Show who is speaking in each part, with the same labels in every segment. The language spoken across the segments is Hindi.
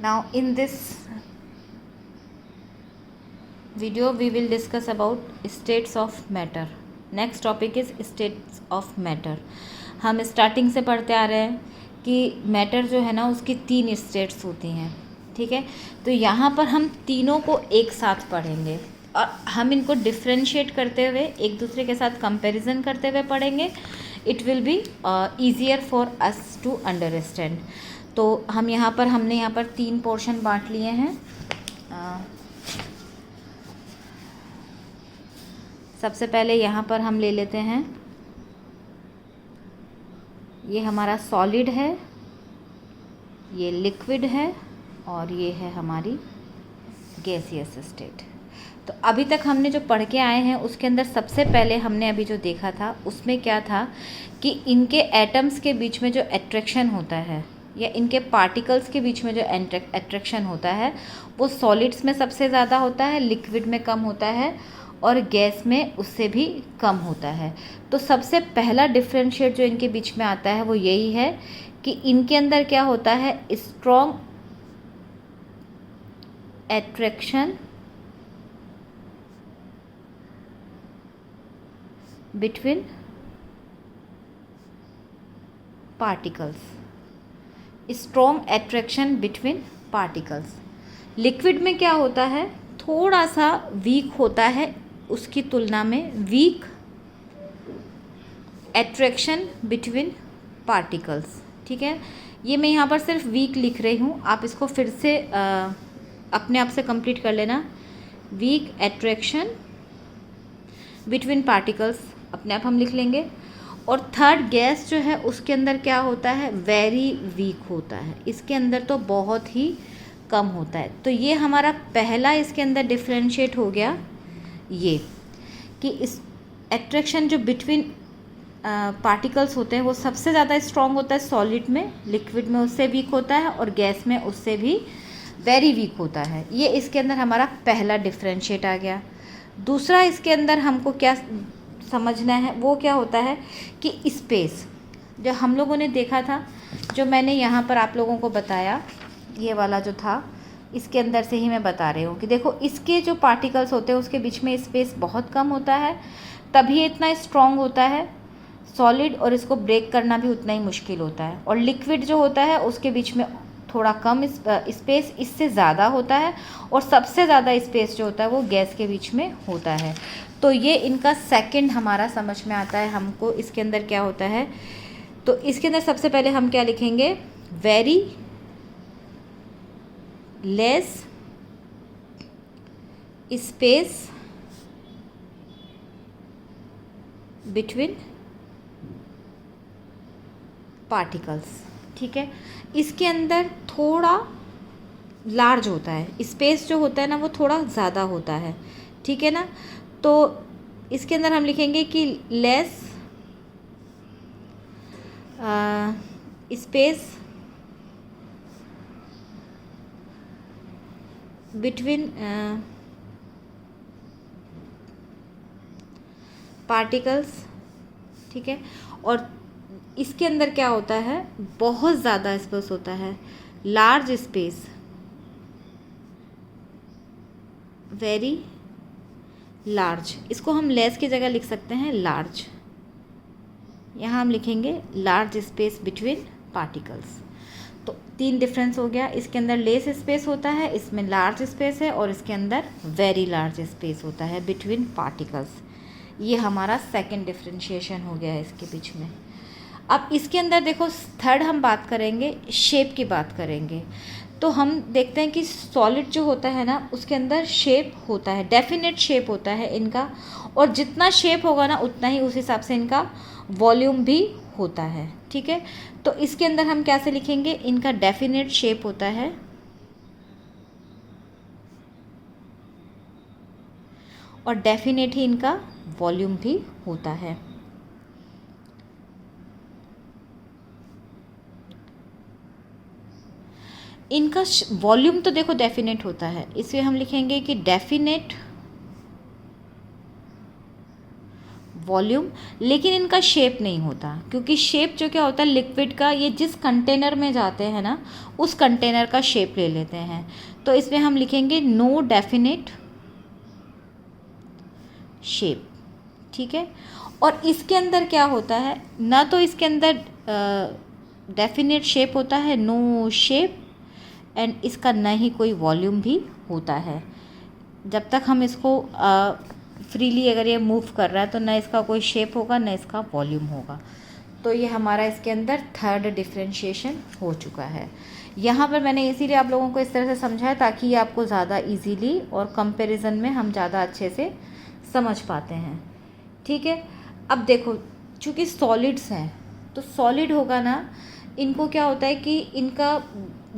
Speaker 1: Now in this video we will discuss about states of matter. Next topic is states of matter. हम स्टार्टिंग से पढ़ते आ रहे हैं कि मैटर जो है ना उसकी 3 स्टेट्स होती हैं, ठीक है। तो यहाँ पर हम तीनों को एक साथ पढ़ेंगे और हम इनको डिफ्रेंशिएट करते हुए एक दूसरे के साथ कंपैरिजन करते हुए पढ़ेंगे. It will be easier for us to understand. तो हमने यहाँ पर 3 पोर्शन बांट लिए हैं. सबसे पहले यहाँ पर हम ले लेते हैं, ये हमारा सॉलिड है, ये लिक्विड है और ये है हमारी गैसियस स्टेट. तो अभी तक हमने जो पढ़ के आए हैं उसके अंदर सबसे पहले हमने अभी जो देखा था उसमें क्या था कि इनके एटम्स के बीच में जो अट्रैक्शन होता है या इनके पार्टिकल्स के बीच में जो अट्रैक्शन होता है वो सॉलिड्स में सबसे ज़्यादा होता है, लिक्विड में कम होता है और गैस में उससे भी कम होता है. तो सबसे पहला डिफरेंशिएट जो इनके बीच में आता है वो यही है कि इनके अंदर क्या होता है, strong attraction between particles. Strong attraction between particles. Liquid में क्या होता है, थोड़ा सा वीक होता है उसकी तुलना में, वीक अट्रैक्शन बिटवीन पार्टिकल्स, ठीक है. ये मैं यहाँ पर सिर्फ वीक लिख रही हूँ, आप इसको फिर से अपने आप से कंप्लीट कर लेना. वीक अट्रैक्शन बिटवीन पार्टिकल्स अपने आप हम लिख लेंगे. और थर्ड गैस जो है उसके अंदर क्या होता है, वेरी वीक होता है, इसके अंदर तो बहुत ही कम होता है. तो ये हमारा पहला इसके अंदर डिफरेंशिएट हो गया, ये कि इस अट्रैक्शन जो बिटवीन पार्टिकल्स होते हैं वो सबसे ज़्यादा स्ट्रॉन्ग होता है सॉलिड में, लिक्विड में उससे वीक होता है और गैस में उससे भी वेरी वीक होता है. ये इसके अंदर हमारा पहला डिफरेंशिएट आ गया. दूसरा इसके अंदर हमको क्या समझना है वो क्या होता है कि स्पेस, जो हम लोगों ने देखा था, जो मैंने यहाँ पर आप लोगों को बताया, ये वाला जो था इसके अंदर से ही मैं बता रही हूँ कि देखो इसके जो पार्टिकल्स होते हैं उसके बीच में स्पेस बहुत कम होता है, तभी ये इतना स्ट्रॉन्ग होता है सॉलिड, और इसको ब्रेक करना भी उतना ही मुश्किल होता है. और लिक्विड जो होता है उसके बीच में थोड़ा कम स्पेस इससे ज़्यादा होता है और सबसे ज़्यादा स्पेस जो होता है वो गैस के बीच में होता है. तो ये इनका सेकंड हमारा समझ में आता है हमको. इसके अंदर क्या होता है, तो इसके अंदर सबसे पहले हम क्या लिखेंगे, very less space between particles, ठीक है. इसके अंदर थोड़ा लार्ज होता है, स्पेस जो होता है ना वो थोड़ा ज़्यादा होता है, ठीक है ना. तो इसके अंदर हम लिखेंगे कि लेस स्पेस बिटवीन पार्टिकल्स, ठीक है. और इसके अंदर क्या होता है, बहुत ज़्यादा स्पेस होता है, लार्ज स्पेस, वेरी लार्ज. इसको हम लेस की जगह लिख सकते हैं लार्ज. यहाँ हम लिखेंगे लार्ज स्पेस बिटवीन पार्टिकल्स. तो 3 डिफरेंस हो गया. इसके अंदर लेस स्पेस होता है, इसमें लार्ज स्पेस है, और इसके अंदर वेरी लार्ज स्पेस होता है बिटवीन पार्टिकल्स. ये हमारा सेकंड डिफरेंशिएशन हो गया है इसके बीच में. अब इसके अंदर देखो थर्ड हम बात करेंगे, शेप की बात करेंगे. तो हम देखते हैं कि सॉलिड जो होता है ना उसके अंदर शेप होता है, डेफिनेट शेप होता है इनका, और जितना शेप होगा ना उतना ही उस हिसाब से इनका वॉल्यूम भी होता है, ठीक है. तो इसके अंदर हम कैसे लिखेंगे, इनका डेफिनेट शेप होता है और डेफिनेट ही इनका वॉल्यूम भी होता है. इनका वॉल्यूम तो देखो डेफिनेट होता है, इसलिए हम लिखेंगे कि डेफिनेट वॉल्यूम, लेकिन इनका शेप नहीं होता, क्योंकि शेप जो क्या होता है लिक्विड का, ये जिस कंटेनर में जाते हैं ना उस कंटेनर का शेप ले लेते हैं। तो इसमें हम लिखेंगे नो डेफिनेट शेप, ठीक है। और इसके अंदर क्या होता है, ना तो इसके अंदर डेफिनेट शेप होता है, नो शेप, एंड इसका ना ही कोई वॉल्यूम भी होता है। जब तक हम इसको फ्रीली अगर ये मूव कर रहा है तो ना इसका कोई शेप होगा ना इसका वॉल्यूम होगा। तो ये हमारा इसके अंदर थर्ड डिफरेंशिएशन हो चुका है। यहाँ पर मैंने इसीलिए आप लोगों को इस तरह से समझाया ताकि ये आपको ज़्यादा इजीली और कंपैरिजन में हम ज़्यादा अच्छे से समझ पाते हैं, ठीक है। अब देखो, चूँकि सॉलिड्स हैं तो सॉलिड होगा ना, इनको क्या होता है कि इनका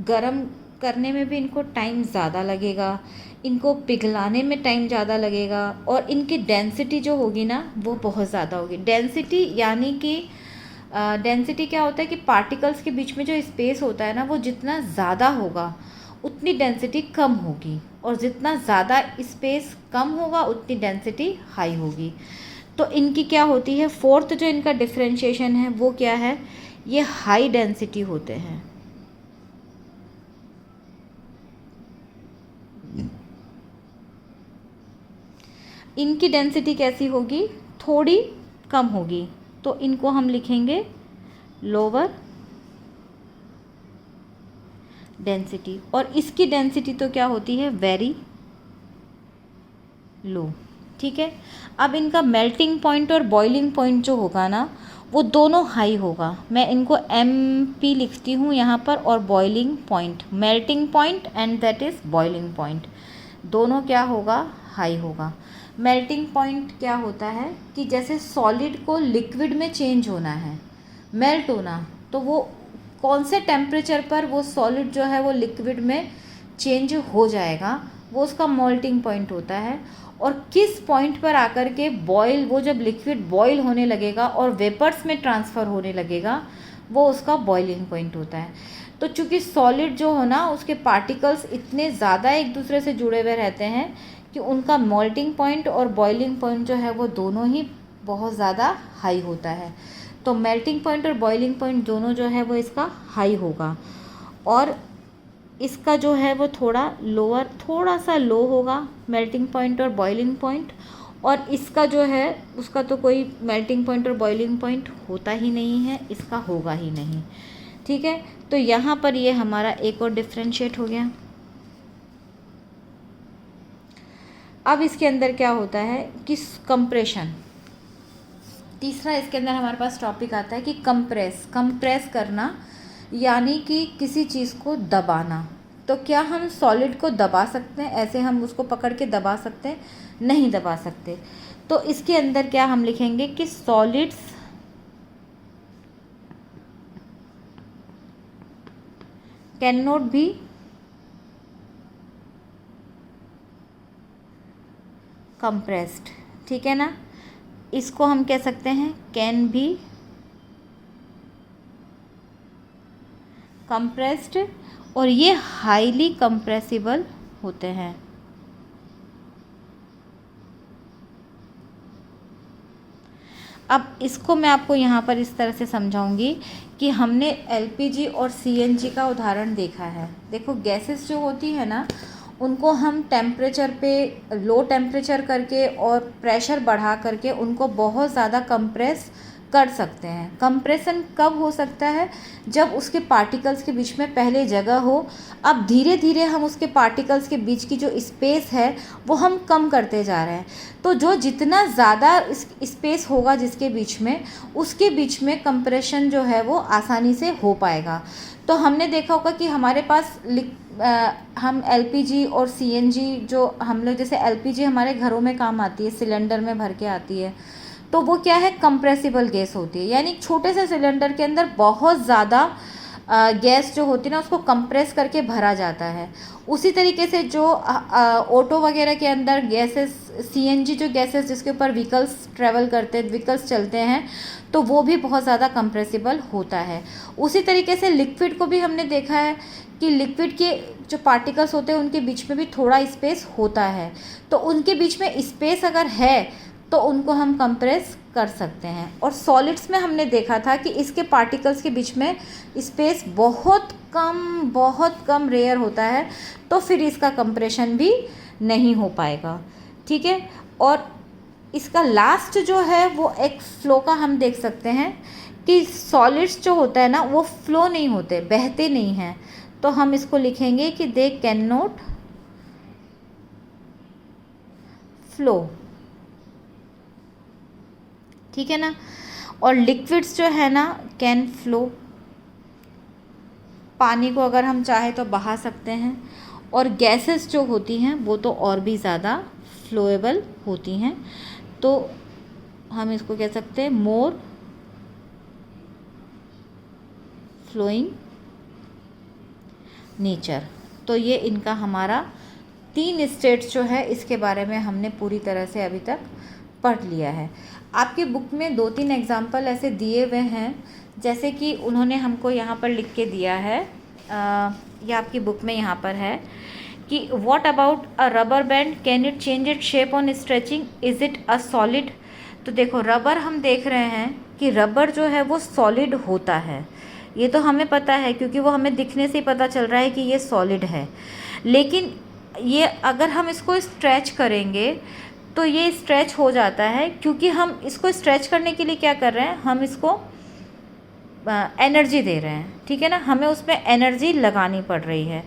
Speaker 1: गर्म करने में भी इनको टाइम ज़्यादा लगेगा, इनको पिघलाने में टाइम ज़्यादा लगेगा, और इनकी डेंसिटी जो होगी ना वो बहुत ज़्यादा होगी। डेंसिटी यानी कि डेंसिटी क्या होता है कि पार्टिकल्स के बीच में जो स्पेस होता है ना वो जितना ज़्यादा होगा उतनी डेंसिटी कम होगी, और जितना ज़्यादा स्पेस कम होगा उतनी डेंसिटी हाई होगी। तो इनकी क्या होती है, फोर्थ जो इनका डिफरेंशिएशन है वो क्या है, ये हाई डेंसिटी होते हैं। इनकी डेंसिटी कैसी होगी, थोड़ी कम होगी, तो इनको हम लिखेंगे लोअर डेंसिटी। और इसकी डेंसिटी तो क्या होती है, वेरी लो, ठीक है। अब इनका मेल्टिंग पॉइंट और बॉइलिंग पॉइंट जो होगा ना वो दोनों हाई होगा। मैं इनको MP लिखती हूँ यहाँ पर, और boiling point, melting point and that is boiling point, दोनों क्या होगा, हाई होगा। मेल्टिंग पॉइंट क्या होता है कि जैसे सॉलिड को लिक्विड में चेंज होना है, मेल्ट होना, तो वो कौन से टेम्परेचर पर वो सॉलिड जो है वो लिक्विड में चेंज हो जाएगा, वो उसका मेल्टिंग पॉइंट होता है। और किस पॉइंट पर आकर के बॉयल, वो जब लिक्विड बॉयल होने लगेगा और वेपर्स में ट्रांसफ़र होने लगेगा, वो उसका बॉइलिंग पॉइंट होता है। तो चूँकि सॉलिड जो हो ना उसके पार्टिकल्स इतने ज़्यादा एक दूसरे से जुड़े हुए रहते हैं कि उनका मेल्टिंग पॉइंट और बॉइलिंग पॉइंट जो है वो दोनों ही बहुत ज़्यादा हाई होता है। तो मेल्टिंग पॉइंट और बॉइलिंग पॉइंट दोनों जो है वो इसका हाई होगा, और इसका जो है वो थोड़ा लोअर, थोड़ा सा लो होगा मेल्टिंग पॉइंट और बॉइलिंग पॉइंट। और इसका जो है उसका तो कोई मेल्टिंग पॉइंट और बॉइलिंग पॉइंट होता ही नहीं है, इसका होगा ही नहीं, ठीक है। तो यहाँ पर ये हमारा एक और डिफ्रेंशिएट हो गया। अब इसके अंदर क्या होता है कि कंप्रेशन, तीसरा इसके अंदर हमारे पास टॉपिक आता है कि कंप्रेस करना, यानी कि किसी चीज़ को दबाना। तो क्या हम सॉलिड को दबा सकते हैं, ऐसे हम उसको पकड़ के दबा सकते हैं, नहीं दबा सकते। तो इसके अंदर क्या हम लिखेंगे कि solids can not be compressed, ठीक है ना। इसको हम कह सकते हैं कैन बी कंप्रेस्ड, और ये हाईली कंप्रेसिबल होते हैं। अब इसको मैं आपको यहाँ पर इस तरह से समझाऊंगी कि हमने LPG और CNG का उदाहरण देखा है। देखो, गैसेस जो होती है ना उनको हम टेम्परेचर पे लो टेम्परेचर करके और प्रेशर बढ़ा करके उनको बहुत ज़्यादा कंप्रेस कर सकते हैं। कंप्रेशन कब हो सकता है, जब उसके पार्टिकल्स के बीच में पहले जगह हो। अब धीरे धीरे हम उसके पार्टिकल्स के बीच की जो स्पेस है वो हम कम करते जा रहे हैं। तो जो जितना ज़्यादा स्पेस होगा जिसके बीच में, उसके बीच में कंप्रेशन जो है वो आसानी से हो पाएगा। तो हमने देखा होगा कि हमारे पास हम LPG और CNG, जो हम लोग जैसे LPG हमारे घरों में काम आती है, सिलेंडर में भर के आती है, तो वो क्या है, कंप्रेसिबल गैस होती है। यानी छोटे से सिलेंडर के अंदर बहुत ज़्यादा गैस जो होती है ना उसको कंप्रेस करके भरा जाता है। उसी तरीके से जो ऑटो वगैरह के अंदर गैसेस, CNG जो गैसेस जिसके ऊपर व्हीकल्स ट्रैवल करते हैं, व्हीकल्स चलते हैं, तो वो भी बहुत ज़्यादा कंप्रेसिबल होता है। उसी तरीके से लिक्विड को भी हमने देखा है कि लिक्विड के जो पार्टिकल्स होते हैं उनके बीच में भी थोड़ा स्पेस होता है। तो उनके बीच में स्पेस अगर है तो उनको हम कंप्रेस कर सकते हैं। और सॉलिड्स में हमने देखा था कि इसके पार्टिकल्स के बीच में स्पेस बहुत कम रेयर होता है, तो फिर इसका कंप्रेशन भी नहीं हो पाएगा, ठीक है। और इसका लास्ट जो है वो एक फ्लो का हम देख सकते हैं कि सॉलिड्स जो होता है ना वो फ्लो नहीं होते, बहते नहीं हैं, तो हम इसको लिखेंगे कि दे कैन नॉट फ्लो, ठीक है ना। और लिक्विड्स जो है ना कैन फ्लो, पानी को अगर हम चाहे तो बहा सकते हैं। और गैसेस जो होती हैं वो तो और भी ज़्यादा फ्लोएबल होती हैं, तो हम इसको कह सकते हैं मोर फ्लोइंग नेचर। तो ये इनका हमारा 3 स्टेट्स जो है इसके बारे में हमने पूरी तरह से अभी तक पढ़ लिया है। आपकी बुक में 2-3 एग्जाम्पल ऐसे दिए हुए हैं, जैसे कि उन्होंने हमको यहाँ पर लिख के दिया है, ये आपकी बुक में यहाँ पर है कि what about a rubber band, can it change it shape on stretching, is it a solid. तो देखो रबर हम देख रहे हैं कि रबर जो है वो सॉलिड होता है, ये तो हमें पता है क्योंकि वो हमें दिखने से ही पता चल रहा है कि ये सॉलिड है। लेकिन ये अगर हम इसको स्ट्रेच करेंगे तो ये स्ट्रेच हो जाता है, क्योंकि हम इसको स्ट्रेच करने के लिए क्या कर रहे हैं, हम इसको एनर्जी दे रहे हैं, ठीक है ना, हमें उसमें एनर्जी लगानी पड़ रही है,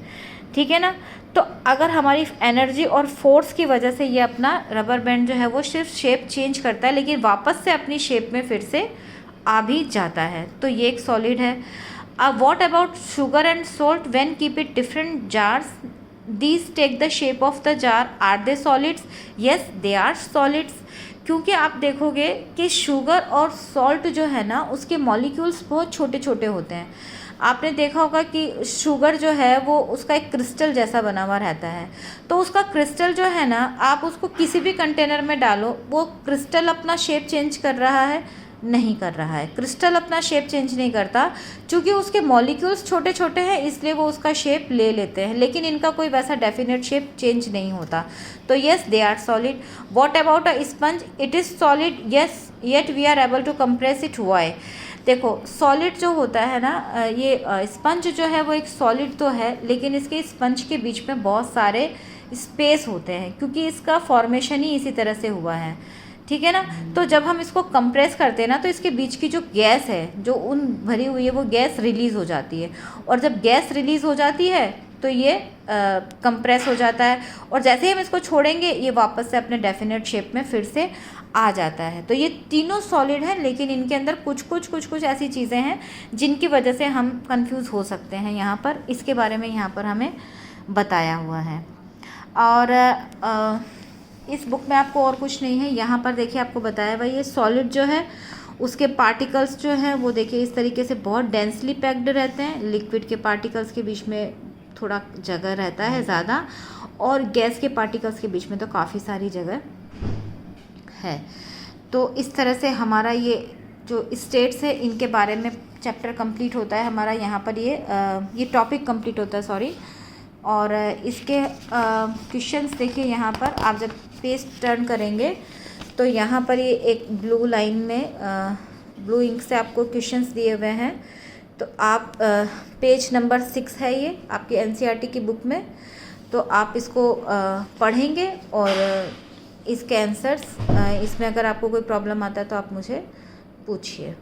Speaker 1: ठीक है ना। तो अगर हमारी एनर्जी और फोर्स की वजह से ये अपना रबर बैंड जो है वो सिर्फ शेप चेंज करता है, लेकिन वापस से अपनी शेप में फिर से आ भी जाता है, तो ये एक सॉलिड है। अब what about sugar and salt, when keep it different jars, these take the shape of the jar, are they solids, yes they are solids. क्योंकि आप देखोगे कि शुगर और सॉल्ट जो है ना उसके मॉलिक्यूल्स बहुत छोटे छोटे होते हैं। आपने देखा होगा कि शुगर जो है वो उसका एक क्रिस्टल जैसा बना हुआ रहता है, तो उसका क्रिस्टल जो है ना आप उसको किसी भी कंटेनर में डालो, वो क्रिस्टल अपना शेप चेंज कर रहा है, नहीं कर रहा है। क्रिस्टल अपना शेप चेंज नहीं करता, क्योंकि उसके मॉलिक्यूल्स छोटे छोटे हैं इसलिए वो उसका शेप ले लेते हैं, लेकिन इनका कोई वैसा डेफिनेट शेप चेंज नहीं होता। तो yes they are solid. What about a sponge, it is solid, yes yet we are able to compress it, why. देखो सॉलिड जो होता है ना, ये स्पंज जो है वो एक सॉलिड तो है, लेकिन इसके स्पंज के बीच में बहुत सारे स्पेस होते हैं, क्योंकि इसका फॉर्मेशन ही इसी तरह से हुआ है, ठीक है ना। तो जब हम इसको कंप्रेस करते हैं ना तो इसके बीच की जो गैस है जो उन भरी हुई है वो गैस रिलीज़ हो जाती है, और जब गैस रिलीज़ हो जाती है तो ये कंप्रेस हो जाता है, और जैसे ही हम इसको छोड़ेंगे ये वापस से अपने डेफिनेट शेप में फिर से आ जाता है। तो ये तीनों सॉलिड हैं, लेकिन इनके अंदर कुछ ऐसी चीज़ें हैं जिनकी वजह से हम कंफ्यूज हो सकते हैं। यहाँ पर इसके बारे में यहाँ पर हमें बताया हुआ है। और इस बुक में आपको और कुछ नहीं है, यहाँ पर देखिए आपको बताया भाई ये सॉलिड जो है उसके पार्टिकल्स जो हैं वो देखिए इस तरीके से बहुत डेंसली पैक्ड रहते हैं। लिक्विड के पार्टिकल्स के बीच में थोड़ा जगह रहता है ज़्यादा, और गैस के पार्टिकल्स के बीच में तो काफ़ी सारी जगह है। तो इस तरह से हमारा ये जो स्टेट्स है इनके बारे में चैप्टर कंप्लीट होता है हमारा। यहाँ पर ये टॉपिक कंप्लीट होता है, सॉरी। और इसके क्वेश्चंस देखिए, यहाँ पर आप जब पेज टर्न करेंगे तो यहाँ पर ये एक ब्लू लाइन में ब्लू इंक से आपको क्वेश्चंस दिए हुए हैं। तो आप पेज नंबर 6 है ये आपकी एनसीईआरटी की बुक में, तो आप इसको पढ़ेंगे और इसके आंसर्स, इसमें अगर आपको कोई प्रॉब्लम आता है तो आप मुझे पूछिए।